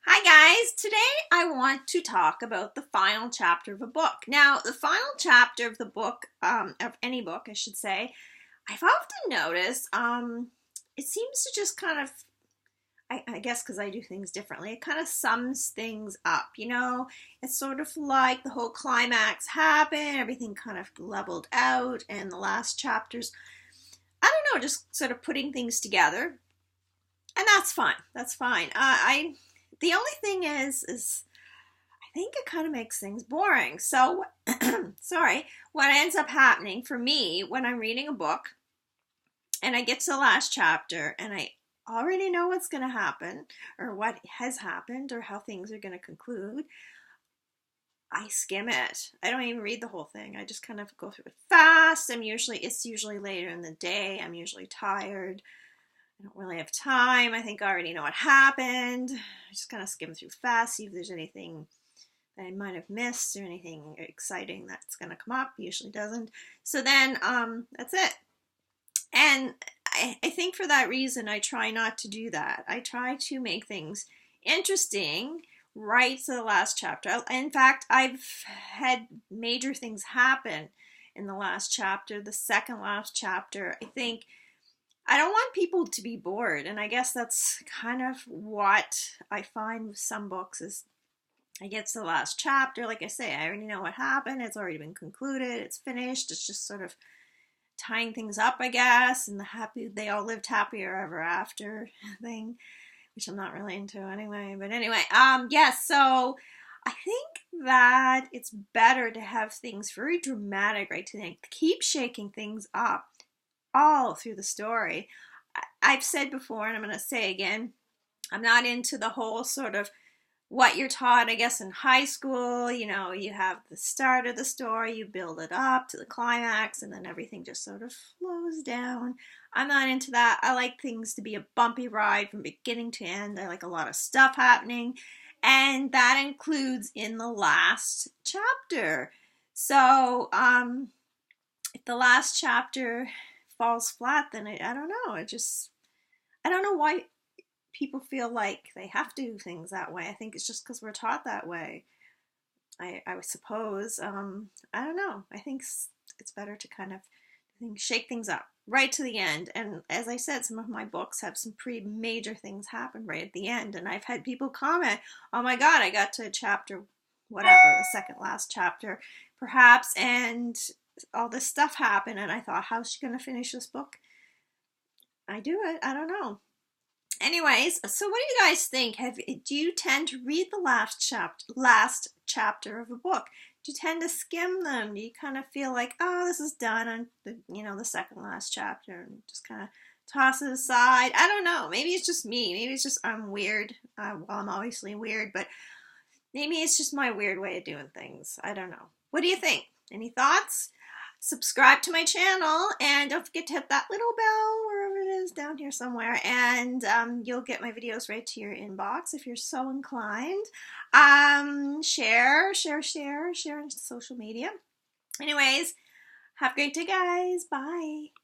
Hi guys, today I want to talk about the final chapter of a book. Now, the final chapter of the book, of any book I should say, I've often noticed, it seems to just kind of, I guess because I do things differently, it kind of sums things up, It's sort of like the whole climax happened, everything kind of leveled out, and the last chapters, I don't know, just sort of putting things together. And that's fine. That's fine. The only thing is I think it kind of makes things boring. So, sorry, what ends up happening for me when I'm reading a book and I get to the last chapter and I already know what's going to happen or what has happened or how things are going to conclude, I skim it. I don't even read the whole thing. I just kind of go through it fast. It's usually later in the day. I'm usually tired. I don't really have time. I think I already know what happened. I just kind of skim through fast, see if there's anything that I might have missed or anything exciting that's going to come up. Usually doesn't. So then that's it. And I think for that reason, I try not to do that. I try to make things interesting right to the last chapter. In fact, I've had major things happen in the last chapter, the second last chapter. I don't want people to be bored, and I guess that's kind of what I find with some books is I get to the last chapter, like I say, I already know what happened, it's already been concluded, it's finished, it's just sort of tying things up, I guess, and they all lived happier ever after thing, which I'm not really into anyway, but anyway, so I think that it's better to have things very dramatic, right, to keep shaking things up all through the story. I've said before, and I'm going to say again, I'm not into the whole sort of what you're taught, I guess, in high school. You have the start of the story, you build it up to the climax, and then everything just sort of flows down. I'm not into that. I like things to be a bumpy ride from beginning to end. I like a lot of stuff happening, and that includes in the last chapter. So, if the last chapter falls flat, then I don't know. I don't know why people feel like they have to do things that way. I think it's just because we're taught that way. I suppose. I don't know. I think it's better to kind of shake things up right to the end. And as I said, some of my books have some pretty major things happen right at the end. And I've had people comment, "Oh my God, I got to chapter whatever, the second last chapter, perhaps, and all this stuff happened, and I thought, how's she going to finish this book?" I do it. I don't know. Anyways, so what do you guys think? Do you tend to read the last chapter of a book? Do you tend to skim them? Do you kind of feel like, oh, this is done on the second last chapter, and just kind of toss it aside? I don't know. Maybe it's just me. Maybe it's just I'm weird. Well, I'm obviously weird, but maybe it's just my weird way of doing things. I don't know. What do you think? Any thoughts? Subscribe to my channel, and don't forget to hit that little bell wherever it is down here somewhere, and you'll get my videos right to your inbox if you're so inclined. Share on social media. Anyways, have a great day, guys. Bye.